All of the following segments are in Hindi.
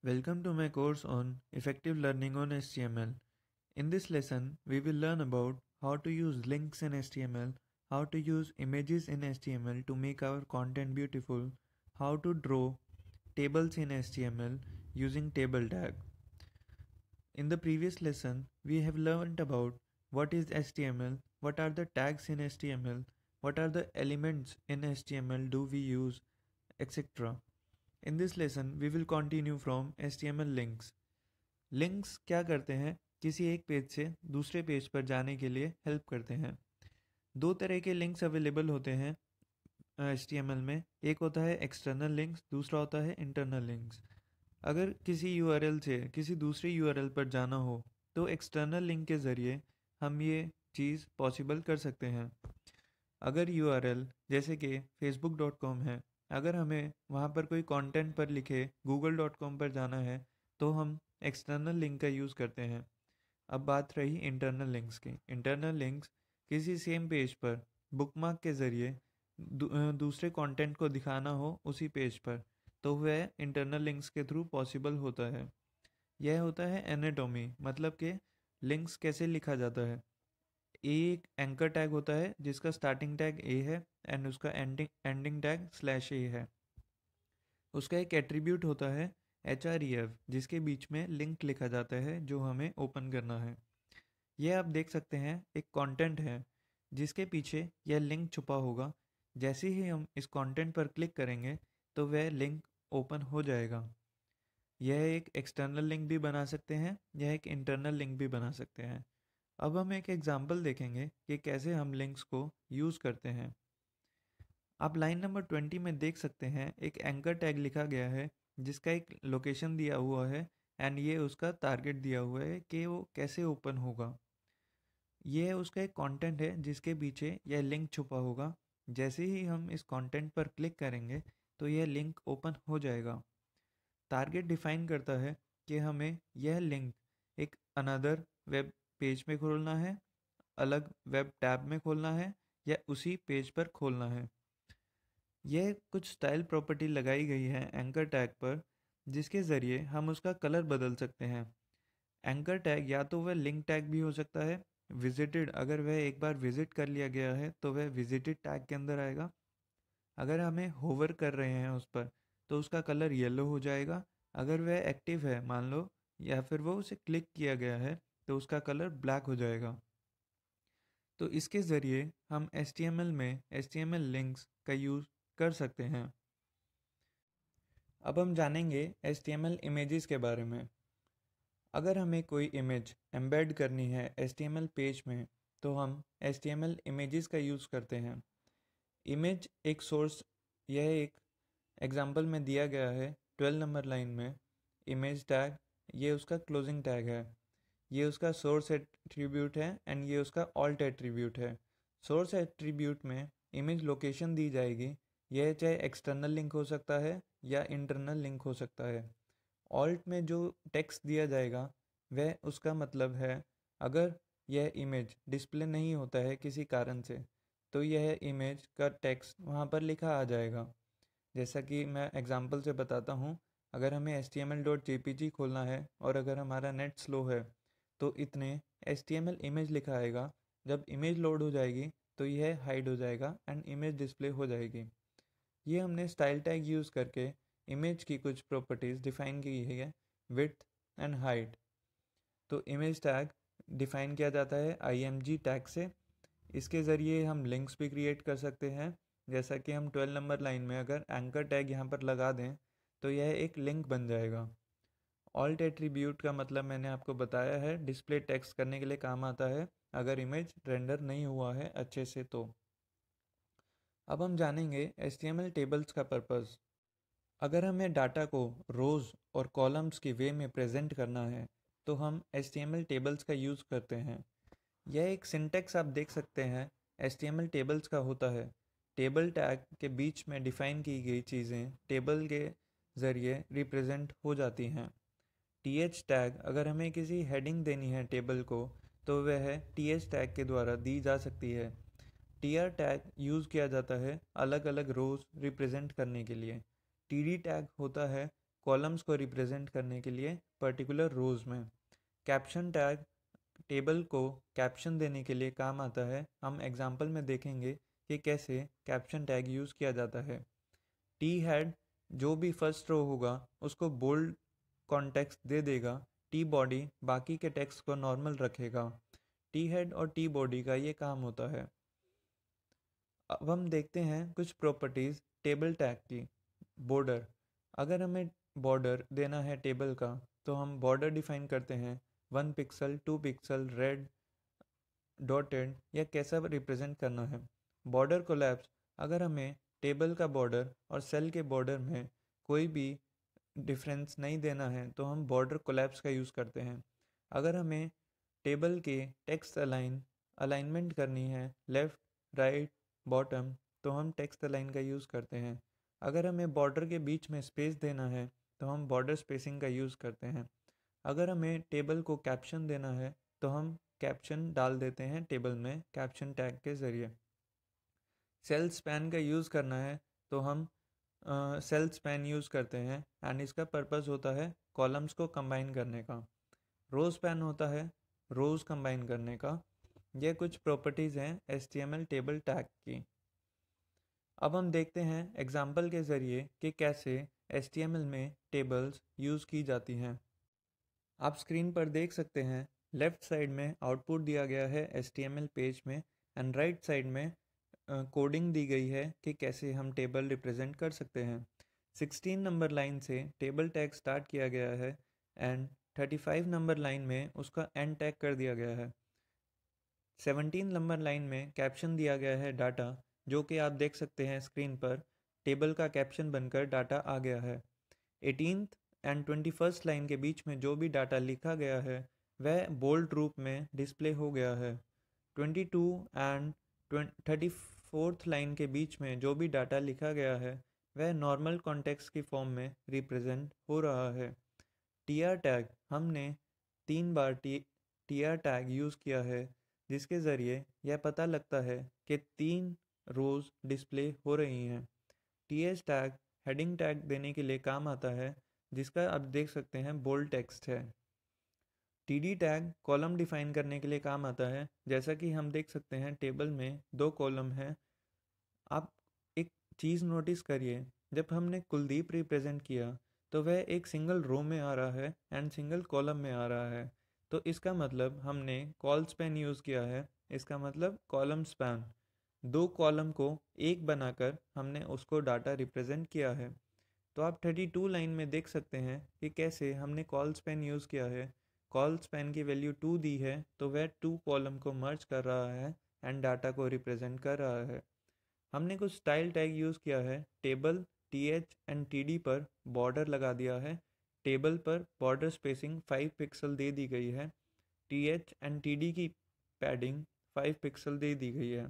Welcome to my course on Effective Learning on HTML. In this lesson, we will learn about how to use links in HTML, how to use images in HTML to make our content beautiful, how to draw tables in HTML using table tag. In the previous lesson, we have learned about what is HTML, what are the tags in HTML, what are the elements in HTML do we use, etc. In this lesson, we will continue from HTML links. Links क्या करते हैं? किसी एक पेज से दूसरे पेज पर जाने के लिए हेल्प करते हैं। दो तरह के लिंक्स अवेलेबल होते हैं HTML में। एक होता है एक्सटर्नल लिंक्स, दूसरा होता है इंटरनल लिंक्स। अगर किसी URL से किसी दूसरी URL पर जाना हो तो एक्सटर्नल लिंक के ज़रिए हम ये चीज़ पॉसिबल कर सकते हैं। अगर URL जैसे कि facebook.com है, अगर हमें वहाँ पर कोई कंटेंट पर लिखे google.com पर जाना है तो हम एक्सटर्नल लिंक का यूज़ करते हैं। अब बात रही इंटरनल लिंक्स की। इंटरनल लिंक्स किसी सेम पेज पर बुकमार्क के ज़रिए दूसरे कंटेंट को दिखाना हो उसी पेज पर, तो वह इंटरनल लिंक्स के थ्रू पॉसिबल होता है। यह होता है एनाटॉमी, मतलब कि लिंक्स कैसे लिखा जाता है। एक एंकर टैग होता है जिसका स्टार्टिंग टैग ए है एंड उसका एंडिंग टैग /a है। उसका एक एट्रीब्यूट होता है href जिसके बीच में लिंक लिखा जाता है जो हमें ओपन करना है। यह आप देख सकते हैं एक कंटेंट है जिसके पीछे यह लिंक छुपा होगा। जैसे ही हम इस कंटेंट पर क्लिक करेंगे तो वह लिंक ओपन हो जाएगा। यह एक एक्सटर्नल लिंक भी बना सकते हैं, यह एक इंटरनल लिंक भी बना सकते हैं। अब हम एक एग्जाम्पल देखेंगे कि कैसे हम लिंक्स को यूज़ करते हैं। आप लाइन नंबर 20 में देख सकते हैं एक एंकर टैग लिखा गया है जिसका एक लोकेशन दिया हुआ है एंड ये उसका टारगेट दिया हुआ है कि वो कैसे ओपन होगा। यह उसका एक कंटेंट है जिसके पीछे यह लिंक छुपा होगा। जैसे ही हम इस कंटेंट पर क्लिक करेंगे तो यह लिंक ओपन हो जाएगा। टारगेट डिफाइन करता है कि हमें यह लिंक एक अनदर वेब पेज में खोलना है, अलग वेब टैब में खोलना है या उसी पेज पर खोलना है। यह कुछ स्टाइल प्रॉपर्टी लगाई गई है एंकर टैग पर जिसके ज़रिए हम उसका कलर बदल सकते हैं। एंकर टैग या तो वह लिंक टैग भी हो सकता है। विजिटेड, अगर वह एक बार विजिट कर लिया गया है तो वह विजिटेड टैग के अंदर आएगा। अगर हमें होवर कर रहे हैं उस पर तो उसका कलर येलो हो जाएगा। अगर वह एक्टिव है मान लो, या फिर वो उसे क्लिक किया गया है तो उसका कलर ब्लैक हो जाएगा। तो इसके ज़रिए हम HTML में HTML लिंक्स का यूज़ कर सकते हैं। अब हम जानेंगे HTML इमेजेस के बारे में। अगर हमें कोई इमेज एम्बेड करनी है HTML पेज में तो हम HTML इमेजेस का यूज़ करते हैं। इमेज एक सोर्स, यह एक एग्जांपल में दिया गया है 12 नंबर लाइन में। इमेज टैग ये उसका क्लोजिंग टैग है, ये उसका सोर्स एट्रीब्यूट है एंड ये उसका ऑल्ट एट्रीब्यूट है। सोर्स एट्रीब्यूट में इमेज लोकेशन दी जाएगी। यह चाहे एक्सटर्नल लिंक हो सकता है या इंटरनल लिंक हो सकता है। ऑल्ट में जो टेक्स्ट दिया जाएगा वह उसका मतलब है। अगर यह इमेज डिस्प्ले नहीं होता है किसी कारण से तो यह इमेज का टेक्स्ट वहाँ पर लिखा आ जाएगा। जैसा कि मैं एग्जांपल से बताता हूँ, अगर हमें html.jpg खोलना है और अगर हमारा नेट स्लो है तो इतने HTML इमेज लिखा आएगा। जब इमेज लोड हो जाएगी तो यह हाइड हो जाएगा एंड इमेज डिस्प्ले हो जाएगी। ये हमने स्टाइल टैग यूज़ करके इमेज की कुछ प्रॉपर्टीज़ डिफ़ाइन की है, विड्थ एंड हाइट। तो इमेज टैग डिफ़ाइन किया जाता है img टैग से। इसके ज़रिए हम लिंक्स भी क्रिएट कर सकते हैं। जैसा कि हम 12 नंबर लाइन में अगर एंकर टैग यहाँ पर लगा दें तो यह एक लिंक बन जाएगा। ऑल्ट एट्रीब्यूट का मतलब मैंने आपको बताया है, डिस्प्ले टेक्स्ट करने के लिए काम आता है अगर इमेज रेंडर नहीं हुआ है अच्छे से तो। अब हम जानेंगे HTML टेबल्स का पर्पज़। अगर हमें डाटा को रोज़ और कॉलम्स के वे में प्रेजेंट करना है तो हम HTML टेबल्स का यूज़ करते हैं। यह एक सिंटेक्स आप देख सकते हैं HTML टेबल्स का होता है। टेबल टैग के बीच में डिफ़ाइन की गई चीज़ें टेबल के ज़रिए रिप्रेजेंट हो जाती हैं। th टैग, अगर हमें किसी हेडिंग देनी है टेबल को तो वह th टैग के द्वारा दी जा सकती है। tr टैग यूज़ किया जाता है अलग अलग रोज़ रिप्रेजेंट करने के लिए। td टैग होता है कॉलम्स को रिप्रेजेंट करने के लिए पर्टिकुलर रोज में। कैप्शन टैग टेबल को कैप्शन देने के लिए काम आता है। हम एग्जाम्पल में देखेंगे कि कैसे कैप्शन टैग यूज़ किया जाता है। टी हेड जो भी फर्स्ट रो होगा उसको बोल्ड कॉन्टेक्स्ट दे देगा। टी बॉडी बाकी के टेक्स्ट को नॉर्मल रखेगा। टी हेड और टी बॉडी का ये काम होता है। अब हम देखते हैं कुछ प्रॉपर्टीज़ टेबल टैग की। बॉर्डर, अगर हमें बॉर्डर देना है टेबल का तो हम बॉर्डर डिफाइन करते हैं 1 पिक्सल 2 पिक्सल रेड डॉटेड या कैसा रिप्रेजेंट करना है। बॉर्डर कोलैप्स, अगर हमें टेबल का बॉर्डर और सेल के बॉर्डर में कोई भी डिफरेंस नहीं देना है तो हम बॉर्डर कोलैप्स का यूज़ करते हैं। अगर हमें टेबल के टेक्स्ट अलाइनमेंट करनी है लेफ़्ट राइट बॉटम तो हम टेक्स्ट अलाइन का यूज़ करते हैं। अगर हमें बॉर्डर के बीच में स्पेस देना है तो हम बॉर्डर स्पेसिंग का यूज़ करते हैं। अगर हमें टेबल को कैप्शन देना है तो हम कैप्शन डाल देते हैं टेबल में कैप्शन टैग के ज़रिए। सेल स्पैन का यूज़ करना है तो हम सेल स्पैन यूज़ करते हैं एंड इसका पर्पस होता है कॉलम्स को कंबाइन करने का। रो स्पैन होता है रोज़ कंबाइन करने का। ये कुछ प्रॉपर्टीज़ हैं HTML टेबल टैग की। अब हम देखते हैं एग्जाम्पल के ज़रिए कि कैसे HTML में टेबल्स यूज़ की जाती हैं। आप स्क्रीन पर देख सकते हैं लेफ़्ट साइड में आउटपुट दिया गया है HTML पेज में एंड राइट साइड में कोडिंग दी गई है कि कैसे हम टेबल रिप्रेजेंट कर सकते हैं। 16 नंबर लाइन से टेबल टैग स्टार्ट किया गया है एंड 35 नंबर लाइन में उसका एंड टैग कर दिया गया है। 17 नंबर लाइन में कैप्शन दिया गया है डाटा, जो कि आप देख सकते हैं स्क्रीन पर टेबल का कैप्शन बनकर डाटा आ गया है। 18th एंड 21st लाइन के बीच में जो भी डाटा लिखा गया है वह बोल्ड रूप में डिस्प्ले हो गया है। 22 एंड 34th लाइन के बीच में जो भी डाटा लिखा गया है वह नॉर्मल कॉन्टेक्स्ट की फॉर्म में रिप्रेजेंट हो रहा है। टीआर टैग, हमने 3 बार टीआर टैग यूज़ किया है जिसके ज़रिए यह पता लगता है कि 3 रोज़ डिस्प्ले हो रही हैं। टीएच टैग हेडिंग टैग देने के लिए काम आता है जिसका आप देख सकते हैं बोल्ड टेक्स्ट है। टीडी टैग कॉलम डिफाइन करने के लिए काम आता है। जैसा कि हम देख सकते हैं टेबल में 2 कॉलम हैं। आप एक चीज़ नोटिस करिए, जब हमने कुलदीप रिप्रेजेंट किया तो वह एक सिंगल रो में आ रहा है एंड सिंगल कॉलम में आ रहा है। तो इसका मतलब हमने कॉल स्पैन यूज़ किया है। इसका मतलब कॉलम स्पैन, 2 कॉलम को एक बनाकर हमने उसको डाटा रिप्रेजेंट किया है। तो आप 32 लाइन में देख सकते हैं कि कैसे हमने कॉल स्पैन यूज़ किया है। कॉल स्पैन की वैल्यू 2 दी है तो वह 2 कॉलम को मर्ज कर रहा है एंड डाटा को रिप्रेजेंट कर रहा है। हमने कुछ स्टाइल टैग यूज़ किया है। टेबल TH एंड TD पर बॉर्डर लगा दिया है। टेबल पर बॉर्डर स्पेसिंग 5 पिक्सल दे दी गई है। TH एंड TD की पैडिंग 5 पिक्सल दे दी गई है।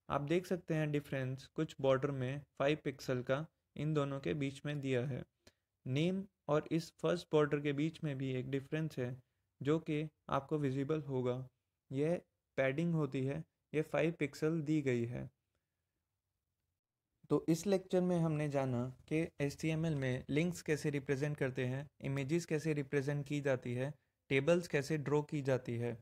आप देख सकते हैं डिफरेंस कुछ बॉर्डर में 5 पिक्सल का इन दोनों के बीच में दिया है। नेम और इस फर्स्ट बॉर्डर के बीच में भी एक डिफरेंस है जो कि आपको विजिबल होगा। यह पैडिंग होती है, यह 5 पिक्सल दी गई है। तो इस लेक्चर में हमने जाना कि HTML में लिंक्स कैसे रिप्रेजेंट करते हैं, इमेजेस कैसे रिप्रेजेंट की जाती है, टेबल्स कैसे ड्रॉ की जाती है।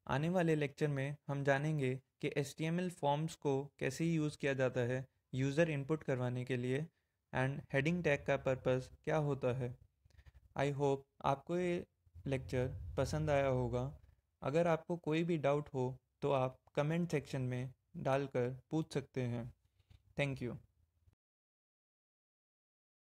आने वाले लेक्चर में हम जानेंगे कि HTML फॉर्म्स को कैसे यूज़ किया जाता है यूज़र इनपुट करवाने के लिए एंड हेडिंग टैग का पर्पस क्या होता है। आई होप आपको ये लेक्चर पसंद आया होगा। अगर आपको कोई भी डाउट हो तो आप कमेंट सेक्शन में डालकर पूछ सकते हैं। Thank you.